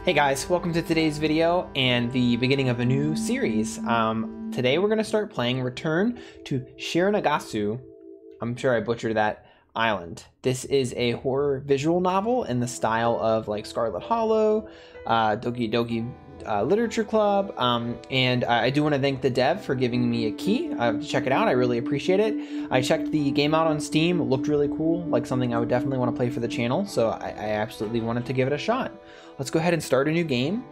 Hey guys, welcome to today's video and the beginning of a new series. Today we're going to start playing Return to Shironagasu, I'm sure I butchered that, Island. This is a horror visual novel in the style of like Scarlet Hollow, Doki Doki Literature Club, and I do want to thank the dev for giving me a key to check it out. I really appreciate it. I checked the game out on Steam. It looked really cool, like something I would definitely want to play for the channel, so I absolutely wanted to give it a shot. Let's go ahead and start a new game.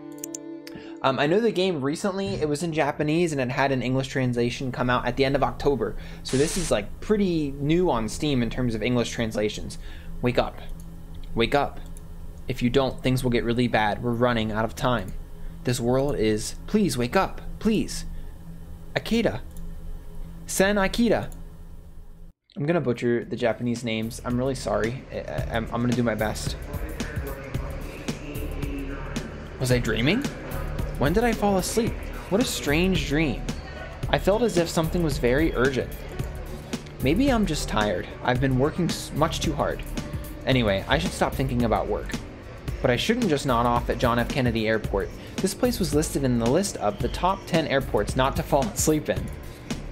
I know the game recently, it was in Japanese and it had an English translation come out at the end of October. So this is like pretty new on Steam in terms of English translations. Wake up. Wake up. If you don't, things will get really bad. We're running out of time. This world is... Please wake up. Please. Akita. Sen Akita. I'm gonna butcher the Japanese names. I'm really sorry. I'm gonna do my best. Was I dreaming? When did I fall asleep? What a strange dream. I felt as if something was very urgent. Maybe I'm just tired. I've been working much too hard. Anyway, I should stop thinking about work. But I shouldn't just nod off at John F. Kennedy Airport. This place was listed in the list of the top 10 airports not to fall asleep in.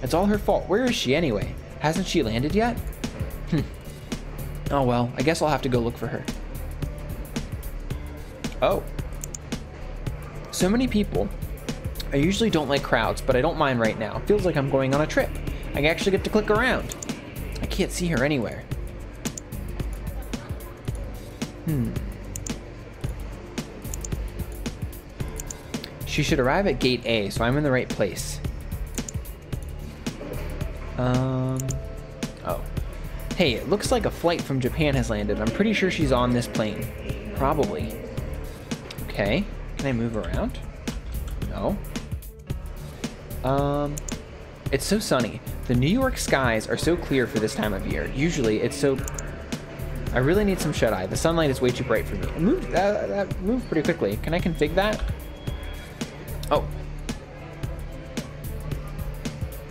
It's all her fault. Where is she anyway? Hasn't she landed yet? Oh well, I guess I'll have to go look for her. Oh. So many people. I usually don't like crowds, but I don't mind right now. Feels like I'm going on a trip. I actually get to click around. I can't see her anywhere. She should arrive at gate A, so I'm in the right place. Oh. Hey, it looks like a flight from Japan has landed. I'm pretty sure she's on this plane. Probably. Okay. Can I move around? No. It's so sunny. The New York skies are so clear for this time of year. Usually it's so... I really need some shut-eye. The sunlight is way too bright for me. It moved, that moved pretty quickly. Can I config that? Oh.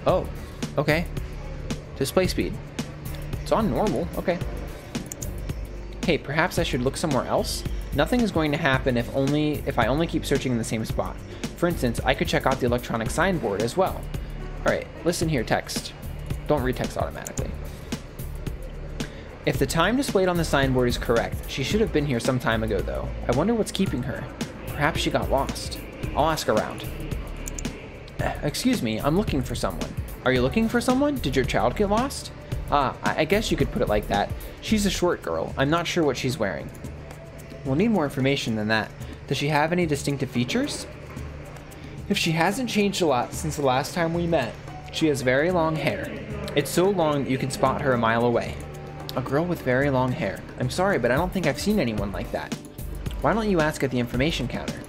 Oh. Okay. Display speed. It's on normal. Okay. Hey, perhaps I should look somewhere else? Nothing is going to happen if I only keep searching in the same spot. For instance, I could check out the electronic signboard as well. Alright, listen here, text. Don't read text automatically. If the time displayed on the signboard is correct, she should have been here some time ago though. I wonder what's keeping her. Perhaps she got lost. I'll ask around. Excuse me, I'm looking for someone. Are you looking for someone? Did your child get lost? I guess you could put it like that. She's a short girl. I'm not sure what she's wearing. We'll need more information than that. Does she have any distinctive features? If she hasn't changed a lot since the last time we met, she has very long hair. It's so long that you can spot her a mile away. A girl with very long hair. I'm sorry, but I don't think I've seen anyone like that. Why don't you ask at the information counter?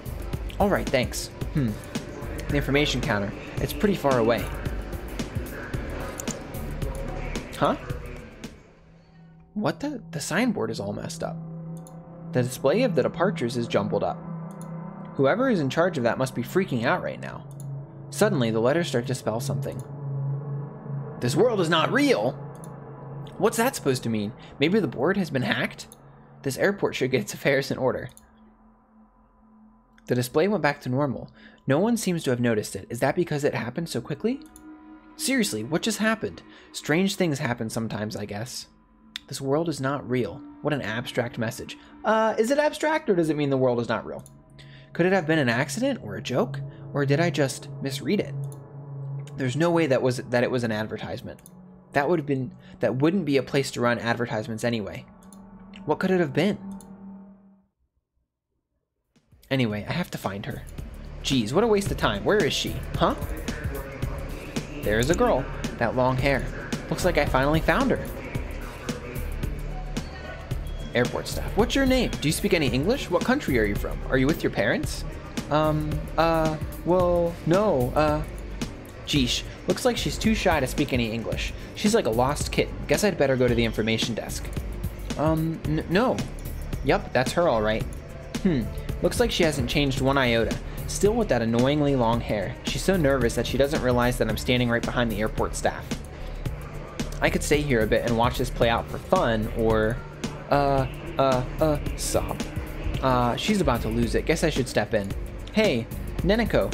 Alright, thanks. The information counter. It's pretty far away. Huh? What the signboard is all messed up. The display of the departures is jumbled up. Whoever is in charge of that must be freaking out right now. Suddenly, the letters start to spell something. This world is not real! What's that supposed to mean? Maybe the board has been hacked? This airport should get its affairs in order. The display went back to normal. No one seems to have noticed it. Is that because it happened so quickly? Seriously, what just happened? Strange things happen sometimes, I guess. This world is not real. What an abstract message. Is it abstract or does it mean the world is not real? Could it have been an accident or a joke? Or did I just misread it? There's no way that it was an advertisement. That wouldn't be a place to run advertisements anyway. What could it have been? Anyway, I have to find her. Geez, what a waste of time. Where is she? Huh? There's a girl. That long hair. Looks like I finally found her. Airport staff. What's your name? Do you speak any English? What country are you from? Are you with your parents? Well, no, Geesh. Looks like she's too shy to speak any English. She's like a lost kitten. Guess I'd better go to the information desk. No. Yup, that's her all right. Looks like she hasn't changed one iota. Still with that annoyingly long hair. She's so nervous that she doesn't realize that I'm standing right behind the airport staff. I could stay here a bit and watch this play out for fun, or... sob. She's about to lose it. Guess I should step in. Hey, Neneko.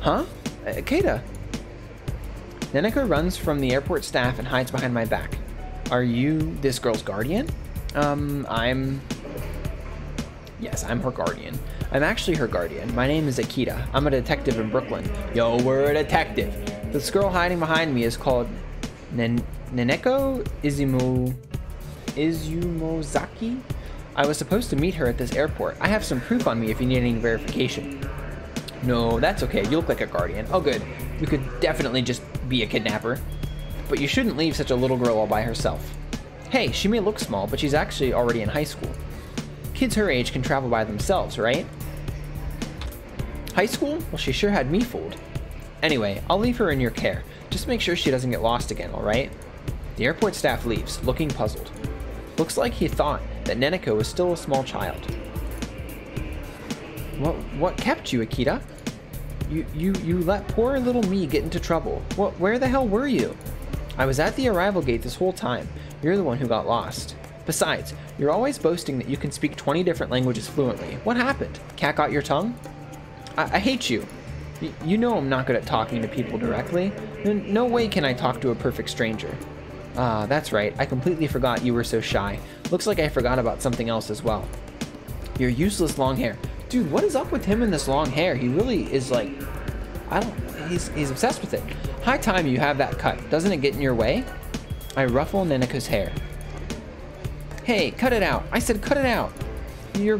Huh? Keita. Neneko runs from the airport staff and hides behind my back. Are you this girl's guardian? Yes, I'm her guardian. I'm actually her guardian. My name is Akita. I'm a detective in Brooklyn. Yo, we're a detective. This girl hiding behind me is called Neneko Izumozaki? I was supposed to meet her at this airport. I have some proof on me if you need any verification. No, that's okay. You look like a guardian. Oh, good. You could definitely just be a kidnapper. But you shouldn't leave such a little girl all by herself. Hey, she may look small, but she's actually already in high school. Kids her age can travel by themselves, right? High school? Well, she sure had me fooled. Anyway, I'll leave her in your care. Just make sure she doesn't get lost again, alright? The airport staff leaves, looking puzzled. Looks like he thought that Neneko was still a small child. What kept you, Akita? You let poor little me get into trouble. Where the hell were you? I was at the arrival gate this whole time. You're the one who got lost. Besides, you're always boasting that you can speak 20 different languages fluently. What happened? Cat got your tongue? I hate you. You know I'm not good at talking to people directly. No way can I talk to a perfect stranger. Ah, that's right. I completely forgot you were so shy. Looks like I forgot about something else as well. Your useless long hair. Dude, what is up with him and this long hair? He really is like, I don't know, he's obsessed with it. High time you have that cut. Doesn't it get in your way? I ruffle Neneko's hair. Hey, cut it out. I said cut it out. You're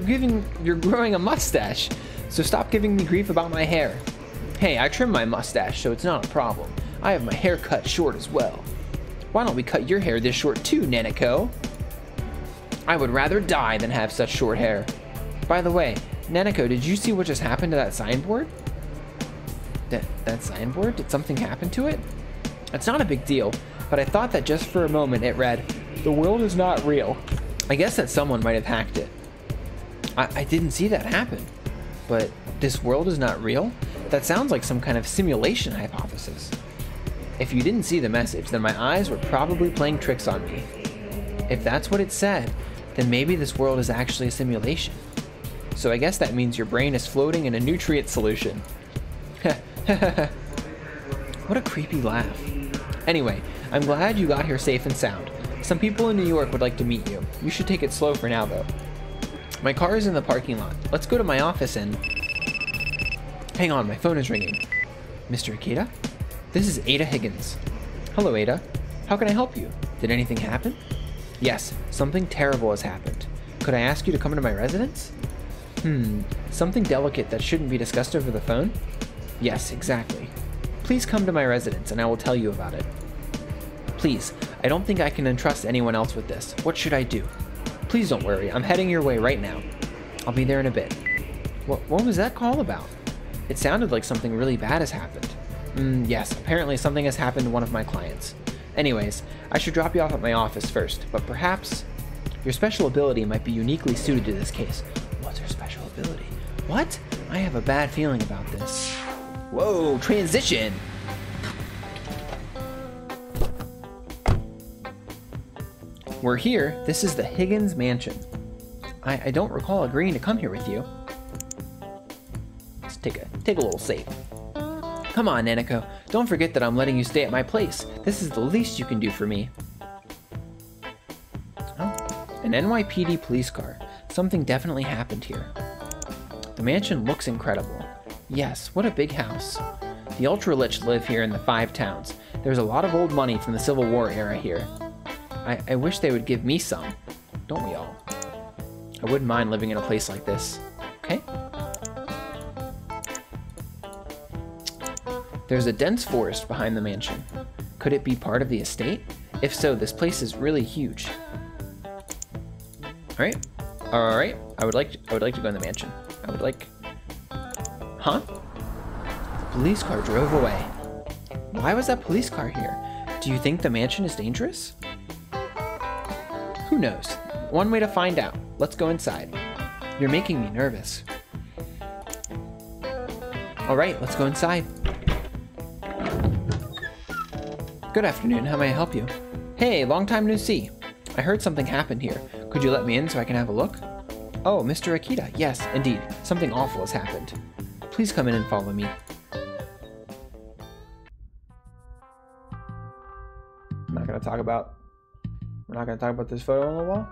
growing a mustache. So stop giving me grief about my hair. Hey, I trimmed my mustache, so it's not a problem. I have my hair cut short as well. Why don't we cut your hair this short too, Neneko? I would rather die than have such short hair. By the way, Neneko, did you see what just happened to that signboard? That signboard? Did something happen to it? It's not a big deal, but I thought that just for a moment it read, "The world is not real." I guess that someone might have hacked it. I didn't see that happen. But this world is not real? That sounds like some kind of simulation hypothesis. If you didn't see the message, then my eyes were probably playing tricks on me. If that's what it said, then maybe this world is actually a simulation. So I guess that means your brain is floating in a nutrient solution. What a creepy laugh. Anyway, I'm glad you got here safe and sound. Some people in New York would like to meet you. You should take it slow for now, though. My car is in the parking lot. Let's go to my office and... Hang on, my phone is ringing. Mr. Akita? This is Ada Higgins. Hello, Ada. How can I help you? Did anything happen? Yes, something terrible has happened. Could I ask you to come to my residence? Something delicate that shouldn't be discussed over the phone? Yes, exactly. Please come to my residence and I will tell you about it. Please, I don't think I can entrust anyone else with this. What should I do? Please don't worry, I'm heading your way right now. I'll be there in a bit. What was that call about? It sounded like something really bad has happened. Yes, apparently something has happened to one of my clients. Anyways, I should drop you off at my office first, but perhaps your special ability might be uniquely suited to this case. What's her special ability? What? I have a bad feeling about this. Whoa, transition! We're here. This is the Higgins Mansion. I don't recall agreeing to come here with you. Let's take a little save. Come on, Neneko. Don't forget that I'm letting you stay at my place. This is the least you can do for me. Oh, an NYPD police car. Something definitely happened here. The mansion looks incredible. Yes, what a big house. The ultra-rich live here in the 5 towns. There's a lot of old money from the Civil War era here. I wish they would give me some. Don't we all? I wouldn't mind living in a place like this. Okay? There's a dense forest behind the mansion. Could it be part of the estate? If so, this place is really huge. Alright. Alright. I would like to go in the mansion. I would like... Huh? The police car drove away. Why was that police car here? Do you think the mansion is dangerous? Who knows? One way to find out. Let's go inside. You're making me nervous. Alright, let's go inside. Good afternoon, how may I help you? Hey, long time no see. I heard something happened here. Could you let me in so I can have a look? Oh, Mr. Akita, yes, indeed. Something awful has happened. Please come in and follow me. We're not going to talk about this photo on the wall?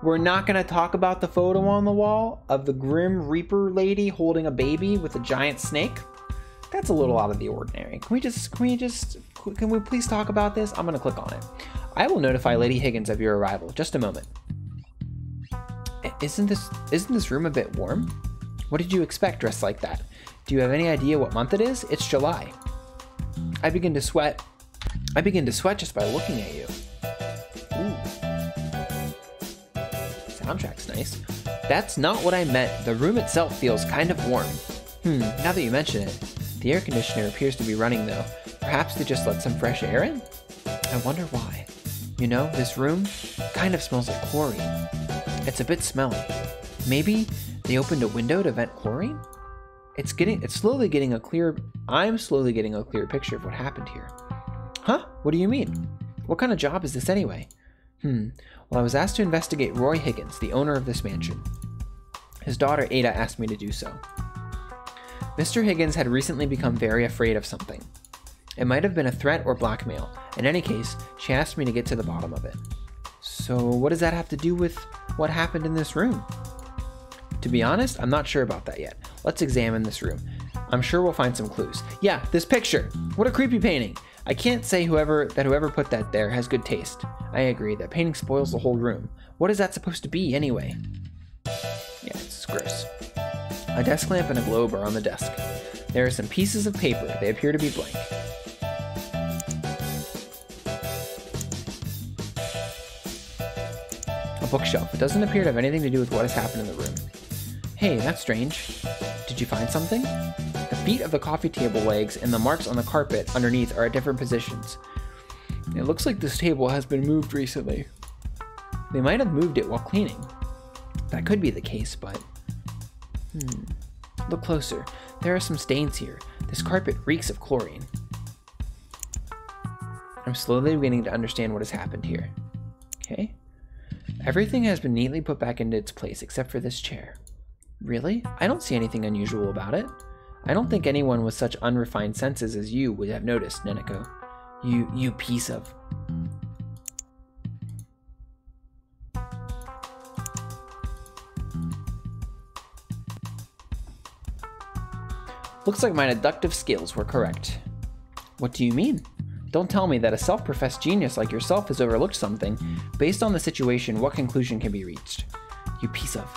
We're not going to talk about the photo on the wall of the Grim Reaper lady holding a baby with a giant snake? That's a little out of the ordinary. Can we please talk about this? I'm going to click on it. I will notify Lady Higgins of your arrival. Just a moment. Isn't this room a bit warm? What did you expect dressed like that? Do you have any idea what month it is? It's July. I begin to sweat just by looking at you. Ooh. Soundtrack's nice. That's not what I meant. The room itself feels kind of warm. Now that you mention it, the air conditioner appears to be running though. Perhaps they just let some fresh air in? I wonder why. You know, this room kind of smells like chlorine. It's a bit smelly. Maybe they opened a window to vent chlorine? I'm slowly getting a clear picture of what happened here. Huh? What do you mean? What kind of job is this anyway? Well, I was asked to investigate Roy Higgins, the owner of this mansion. His daughter Ada asked me to do so. Mr. Higgins had recently become very afraid of something. It might have been a threat or blackmail. In any case, she asked me to get to the bottom of it. So what does that have to do with what happened in this room? To be honest, I'm not sure about that yet. Let's examine this room. I'm sure we'll find some clues. Yeah, this picture. What a creepy painting. I can't say whoever put that there has good taste. I agree, that painting spoils the whole room. What is that supposed to be anyway? Yeah, it's gross. A desk lamp and a globe are on the desk. There are some pieces of paper. They appear to be blank. A bookshelf. It doesn't appear to have anything to do with what has happened in the room. Hey, that's strange. Did you find something? The feet of the coffee table legs and the marks on the carpet underneath are at different positions. It looks like this table has been moved recently. They might have moved it while cleaning. That could be the case, but... Look closer. There are some stains here. This carpet reeks of chlorine. I'm slowly beginning to understand what has happened here. Okay. Everything has been neatly put back into its place except for this chair. Really? I don't see anything unusual about it. I don't think anyone with such unrefined senses as you would have noticed, Neneko. You piece of... Looks like my deductive skills were correct. What do you mean? Don't tell me that a self-professed genius like yourself has overlooked something. Based on the situation, what conclusion can be reached? You piece of...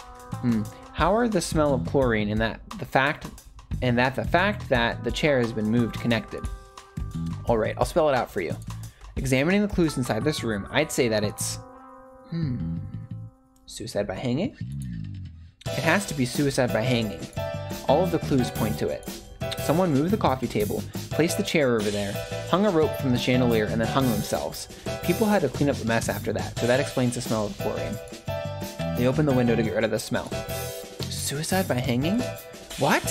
How are the smell of chlorine and the fact that the chair has been moved connected? Alright, I'll spell it out for you. Examining the clues inside this room, I'd say that it's... Suicide by hanging? It has to be suicide by hanging. All of the clues point to it. Someone moved the coffee table, placed the chair over there, hung a rope from the chandelier, and then hung themselves. People had to clean up the mess after that, so that explains the smell of chlorine. They opened the window to get rid of the smell. Suicide by hanging? What?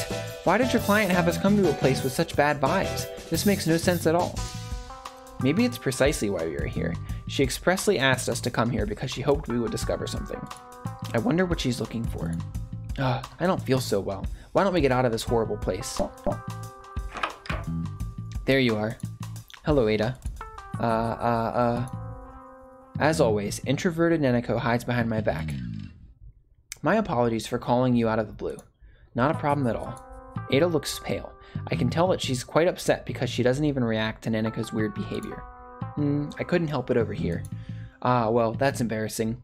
Why did your client have us come to a place with such bad vibes? This makes no sense at all. Maybe it's precisely why we are here. She expressly asked us to come here because she hoped we would discover something. I wonder what she's looking for. I don't feel so well. Why don't we get out of this horrible place? There you are. Hello, Ada. As always, introverted Neneko hides behind my back. My apologies for calling you out of the blue. Not a problem at all. Ada looks pale. I can tell that she's quite upset because she doesn't even react to Neneko's weird behavior. I couldn't help it over here. Well, that's embarrassing.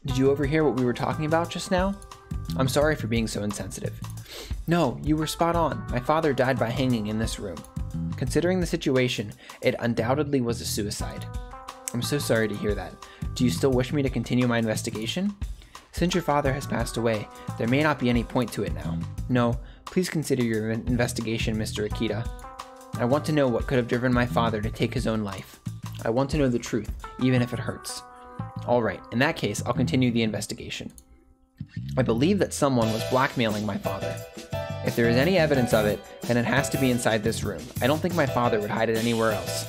Did you overhear what we were talking about just now? I'm sorry for being so insensitive. No, you were spot on. My father died by hanging in this room. Considering the situation, it undoubtedly was a suicide. I'm so sorry to hear that. Do you still wish me to continue my investigation? Since your father has passed away, there may not be any point to it now. No, please consider your investigation, Mr. Akita. I want to know what could have driven my father to take his own life. I want to know the truth, even if it hurts. Alright, in that case, I'll continue the investigation. I believe that someone was blackmailing my father. If there is any evidence of it, then it has to be inside this room. I don't think my father would hide it anywhere else.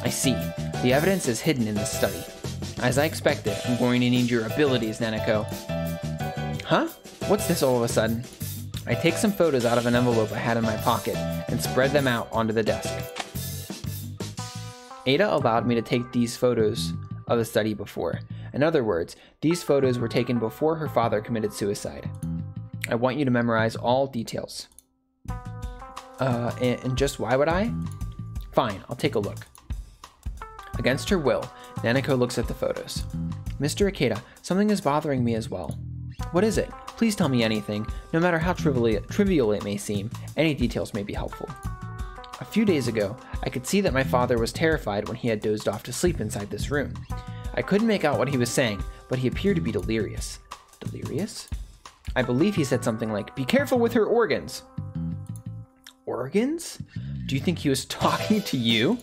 I see. The evidence is hidden in this study. As I expected, I'm going to need your abilities, Neneko. Huh? What's this all of a sudden? I take some photos out of an envelope I had in my pocket and spread them out onto the desk. Ada allowed me to take these photos of the study before. In other words, these photos were taken before her father committed suicide. I want you to memorize all details. And just why would I? Fine, I'll take a look. Against her will, Neneko looks at the photos. Mr. Ikeda, something is bothering me as well. What is it? Please tell me anything. No matter how trivial it may seem, any details may be helpful. A few days ago, I could see that my father was terrified when he had dozed off to sleep inside this room. I couldn't make out what he was saying, but he appeared to be delirious. Delirious? I believe he said something like, "Be careful with her organs." Organs? Do you think he was talking to you?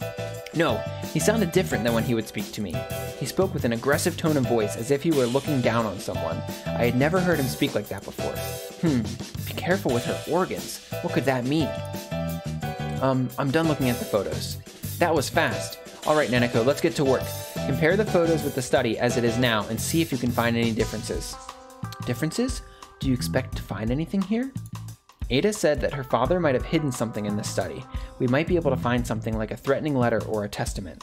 No, he sounded different than when he would speak to me. He spoke with an aggressive tone of voice, as if he were looking down on someone. I had never heard him speak like that before. Be careful with her organs. What could that mean? I'm done looking at the photos. That was fast. All right, Neneko, let's get to work. Compare the photos with the study as it is now and see if you can find any differences. Differences? Do you expect to find anything here? Ada said that her father might have hidden something in this study. We might be able to find something like a threatening letter or a testament.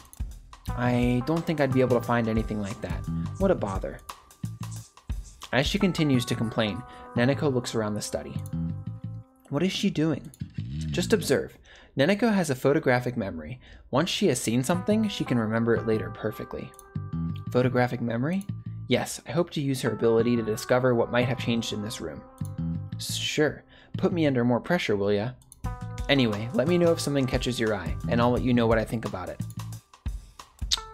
I don't think I'd be able to find anything like that. What a bother. As she continues to complain, Neneko looks around the study. What is she doing? Just observe. Neneko has a photographic memory. Once she has seen something, she can remember it later perfectly. Photographic memory? Yes, I hope to use her ability to discover what might have changed in this room. Sure. Put me under more pressure, will ya? Anyway, let me know if something catches your eye, and I'll let you know what I think about it.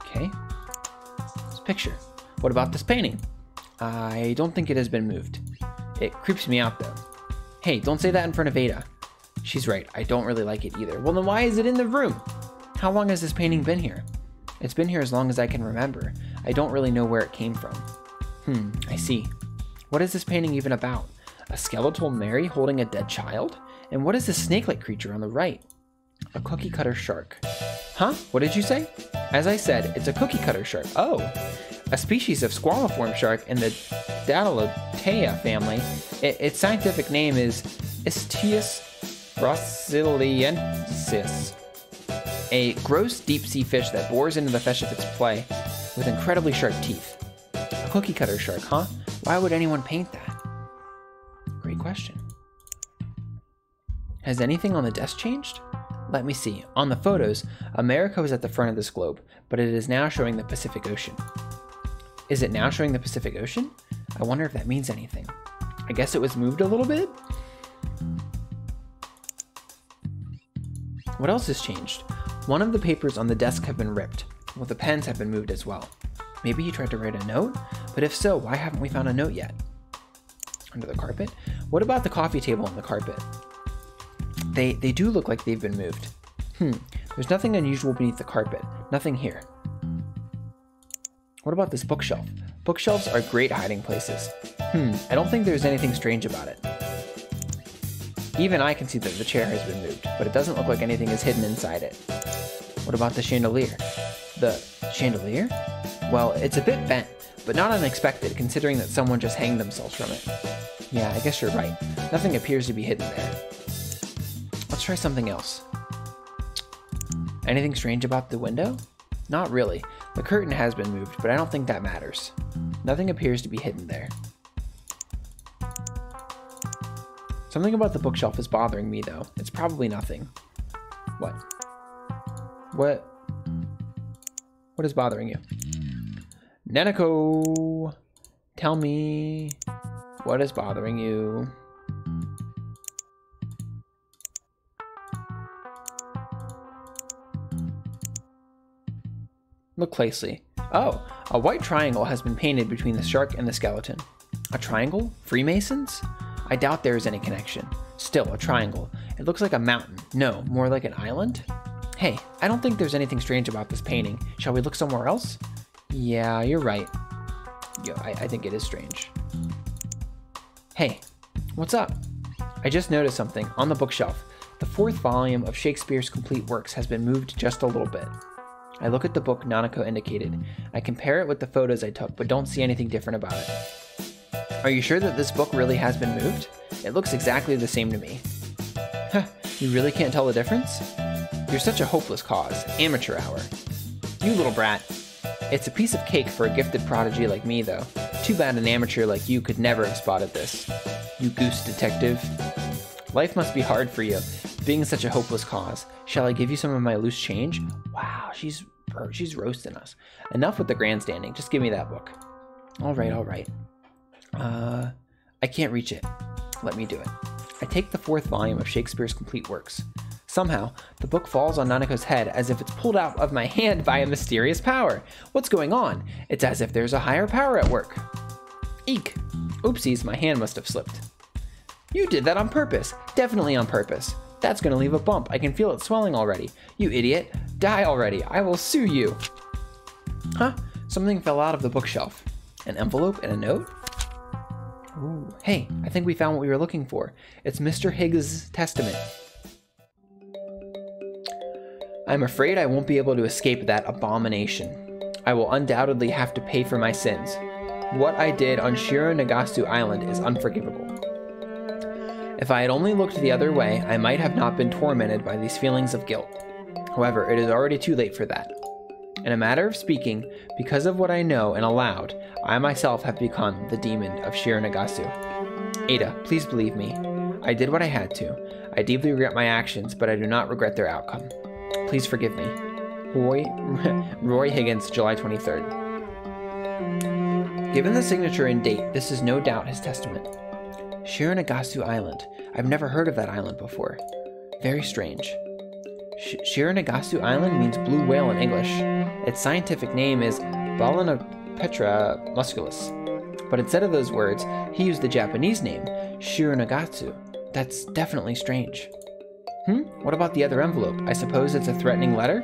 Okay. This picture. What about this painting? I don't think it has been moved. It creeps me out, though. Hey, don't say that in front of Ada. She's right, I don't really like it either. Well, then why is it in the room? How long has this painting been here? It's been here as long as I can remember. I don't really know where it came from. I see. What is this painting even about? A skeletal Mary holding a dead child? And what is this snake-like creature on the right? A cookie-cutter shark. Huh? What did you say? As I said, it's a cookie-cutter shark. Oh, a species of squaliform shark in the Datalotea family. Its scientific name is Istius brasiliensis. A gross deep-sea fish that bores into the flesh of its prey with incredibly sharp teeth. A cookie-cutter shark, huh? Why would anyone paint that? Great question. Has anything on the desk changed? Let me see. On the photos, America was at the front of this globe, but it is now showing the Pacific Ocean. Is it now showing the Pacific Ocean? I wonder if that means anything. I guess it was moved a little bit? What else has changed? One of the papers on the desk have been ripped. Well, the pens have been moved as well. Maybe he tried to write a note? But if so, why haven't we found a note yet? Under the carpet? What about the coffee table and the carpet? They do look like they've been moved. There's nothing unusual beneath the carpet. Nothing here. What about this bookshelf? Bookshelves are great hiding places. I don't think there's anything strange about it. Even I can see that the chair has been moved, but it doesn't look like anything is hidden inside it. What about the chandelier? The chandelier? Well, it's a bit bent, but not unexpected considering that someone just hanged themselves from it. Yeah, I guess you're right. Nothing appears to be hidden there. Let's try something else. Anything strange about the window? Not really. The curtain has been moved, but I don't think that matters. Nothing appears to be hidden there. Something about the bookshelf is bothering me, though. It's probably nothing. What? What is bothering you? Neneko! Tell me what is bothering you. Look closely. Oh, a white triangle has been painted between the shark and the skeleton. A triangle? Freemasons? I doubt there is any connection. Still, a triangle. It looks like a mountain. No, more like an island? Hey, I don't think there's anything strange about this painting. Shall we look somewhere else? Yeah, you're right. I think it is strange. Hey, what's up? I just noticed something on the bookshelf. The 4th volume of Shakespeare's complete works has been moved just a little bit. I look at the book Nanako indicated. I compare it with the photos I took, but don't see anything different about it. Are you sure that this book really has been moved? It looks exactly the same to me. Huh, you really can't tell the difference? You're such a hopeless cause. Amateur hour. You little brat. It's a piece of cake for a gifted prodigy like me, though. Too bad an amateur like you could never have spotted this. You goose detective. Life must be hard for you, being such a hopeless cause. Shall I give you some of my loose change? Wow, she's roasting us. Enough with the grandstanding. Just give me that book. All right. I can't reach it. Let me do it. I take the 4th volume of Shakespeare's complete works. Somehow, the book falls on Nanaku's head as if it's pulled out of my hand by a mysterious power. What's going on? It's as if there's a higher power at work. Eek! Oopsies, my hand must have slipped. You did that on purpose. Definitely on purpose. That's gonna leave a bump. I can feel it swelling already. You idiot. Die already. I will sue you. Huh? Something fell out of the bookshelf. An envelope and a note? Ooh. Hey, I think we found what we were looking for. It's Mr. Higgs' testament. I'm afraid I won't be able to escape that abomination. I will undoubtedly have to pay for my sins. What I did on Shironagasu Island is unforgivable. If I had only looked the other way, I might have not been tormented by these feelings of guilt. However, it is already too late for that. In a matter of speaking, because of what I know and allowed, I myself have become the demon of Shironagasu. Ada, please believe me. I did what I had to. I deeply regret my actions, but I do not regret their outcome. Please forgive me. Roy Higgins, July 23rd. Given the signature and date, this is no doubt his testament. Shironagasu Island. I've never heard of that island before. Very strange. Shironagasu Island means blue whale in English. Its scientific name is Balanapetra musculus. But instead of those words, he used the Japanese name, Shironagasu. That's definitely strange. What about the other envelope? I suppose it's a threatening letter?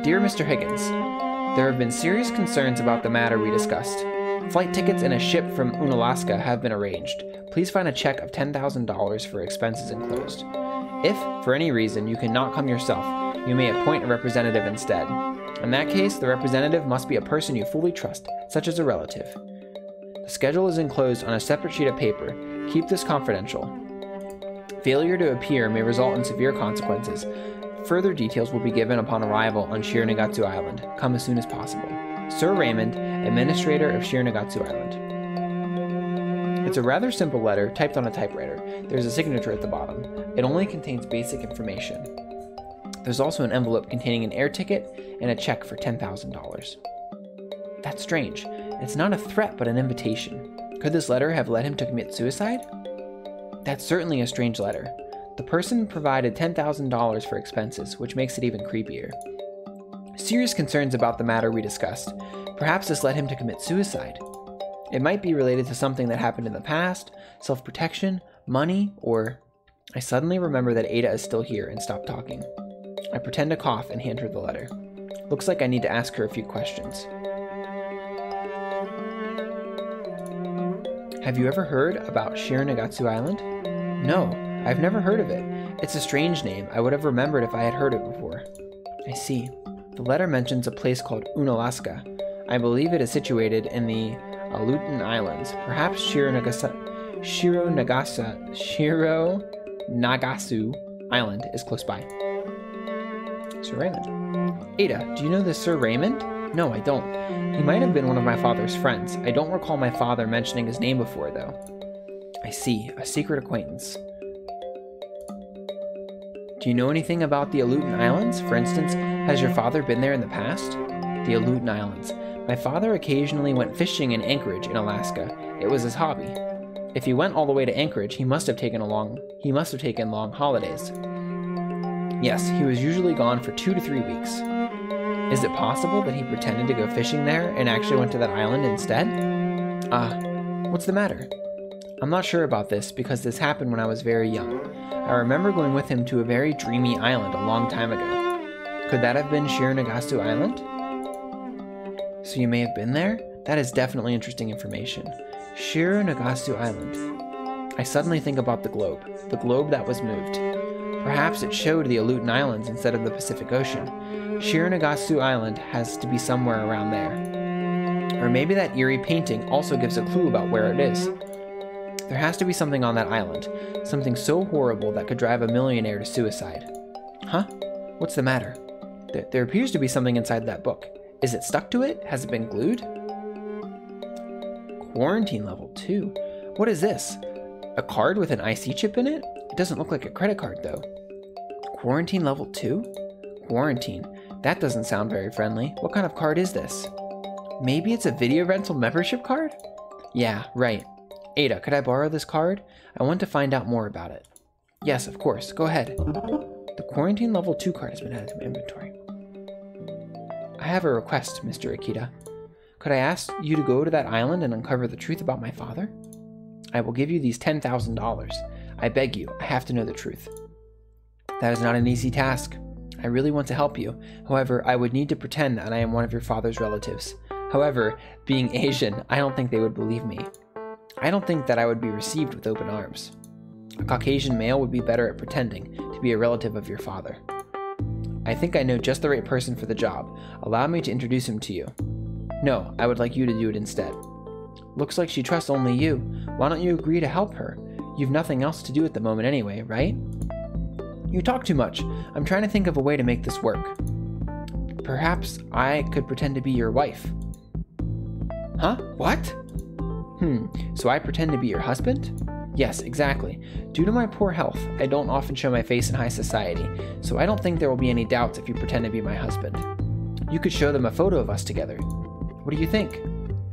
Dear Mr. Higgins, there have been serious concerns about the matter we discussed. Flight tickets and a ship from Unalaska have been arranged. Please find a check of $10,000 for expenses enclosed. If, for any reason, you cannot come yourself, you may appoint a representative instead. In that case, the representative must be a person you fully trust, such as a relative. The schedule is enclosed on a separate sheet of paper. Keep this confidential. Failure to appear may result in severe consequences. Further details will be given upon arrival on Shironagasu Island. Come as soon as possible. Sir Raymond, Administrator of Shironagasu Island. It's a rather simple letter, typed on a typewriter. There's a signature at the bottom. It only contains basic information. There's also an envelope containing an air ticket and a check for $10,000. That's strange. It's not a threat, but an invitation. Could this letter have led him to commit suicide? That's certainly a strange letter. The person provided $10,000 for expenses, which makes it even creepier. Serious concerns about the matter we discussed. Perhaps this led him to commit suicide. It might be related to something that happened in the past, self-protection, money, or... I suddenly remember that Ada is still here and stop talking. I pretend to cough and hand her the letter. Looks like I need to ask her a few questions. Have you ever heard about Shironagasu Island? No, I've never heard of it. It's a strange name. I would have remembered if I had heard it before. I see. The letter mentions a place called Unalaska. I believe it is situated in the Aleutian Islands. Perhaps Shironagasu Island is close by. Sir Raymond. Ada, do you know this Sir Raymond? No, I don't. He might have been one of my father's friends. I don't recall my father mentioning his name before, though. I see. A secret acquaintance. Do you know anything about the Aleutian Islands? For instance, has your father been there in the past? The Aleutian Islands. My father occasionally went fishing in Anchorage in Alaska. It was his hobby. If he went all the way to Anchorage, he must have taken long holidays. Yes, he was usually gone for 2 to 3 weeks. Is it possible that he pretended to go fishing there and actually went to that island instead? What's the matter? I'm not sure about this because this happened when I was very young. I remember going with him to a very dreamy island a long time ago. Could that have been Shironagasu Island? So you may have been there? That is definitely interesting information. Shironagasu Island. I suddenly think about the globe that was moved. Perhaps it showed the Aleutian Islands instead of the Pacific Ocean. Shironagasu Island has to be somewhere around there. Or maybe that eerie painting also gives a clue about where it is. There has to be something on that island. Something so horrible that could drive a millionaire to suicide. Huh? What's the matter? There appears to be something inside that book. Is it stuck to it? Has it been glued? Quarantine level 2. What is this? A card with an IC chip in it? It doesn't look like a credit card though. Quarantine level 2? Quarantine. That doesn't sound very friendly. What kind of card is this? Maybe it's a video rental membership card? Yeah, right. Ada, could I borrow this card? I want to find out more about it. Yes, of course. Go ahead. The quarantine level 2 card has been added to my inventory. I have a request, Mr. Akita. Could I ask you to go to that island and uncover the truth about my father? I will give you these $10,000. I beg you, I have to know the truth. That is not an easy task. I really want to help you. However, I would need to pretend that I am one of your father's relatives. However, being Asian, I don't think they would believe me. I don't think that I would be received with open arms. A Caucasian male would be better at pretending to be a relative of your father. I think I know just the right person for the job. Allow me to introduce him to you. No, I would like you to do it instead. Looks like she trusts only you. Why don't you agree to help her? You've nothing else to do at the moment anyway, right? You talk too much. I'm trying to think of a way to make this work. Perhaps I could pretend to be your wife. Huh? What? So I pretend to be your husband? Yes, exactly. Due to my poor health, I don't often show my face in high society, so I don't think there will be any doubts if you pretend to be my husband. You could show them a photo of us together. What do you think?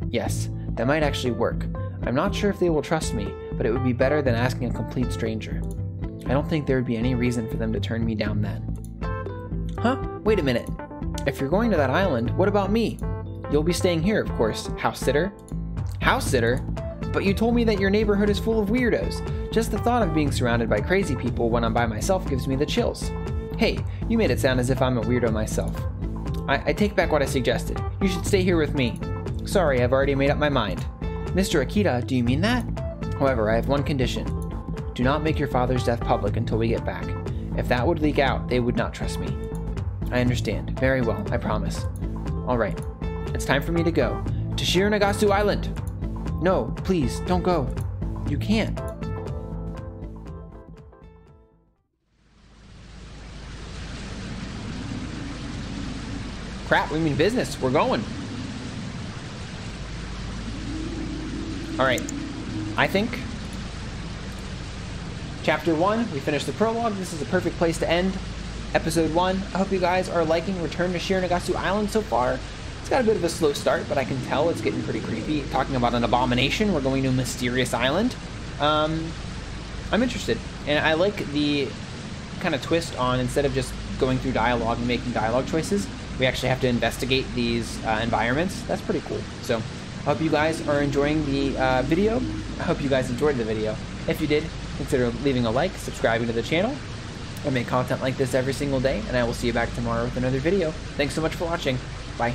Yes, that might actually work. I'm not sure if they will trust me, but it would be better than asking a complete stranger. I don't think there would be any reason for them to turn me down then. Huh? Wait a minute. If you're going to that island, what about me? You'll be staying here, of course. House sitter? House sitter? But you told me that your neighborhood is full of weirdos. Just the thought of being surrounded by crazy people when I'm by myself gives me the chills. Hey, you made it sound as if I'm a weirdo myself. I take back what I suggested. You should stay here with me. Sorry, I've already made up my mind. Mr. Akita, do you mean that? However, I have one condition. Do not make your father's death public until we get back. If that would leak out, they would not trust me. I understand. Very well, I promise. Alright, it's time for me to go. To Shironagasu Island! No, please, don't go. You can't. Crap, we mean business. We're going. Alright, I think Chapter 1, we finished the prologue. This is a perfect place to end Episode 1. I hope you guys are liking Return to Shironagasu Island so far. It's got a bit of a slow start, but I can tell it's getting pretty creepy. Talking about an abomination, we're going to a mysterious island. I'm interested, and I like the kind of twist on, instead of just going through dialogue and making dialogue choices, we actually have to investigate these environments. That's pretty cool. So I hope you guys are enjoying the video. I hope you guys enjoyed the video. If you did, consider leaving a like, subscribing to the channel. I make content like this every single day, and I will see you back tomorrow with another video. Thanks so much for watching. Bye.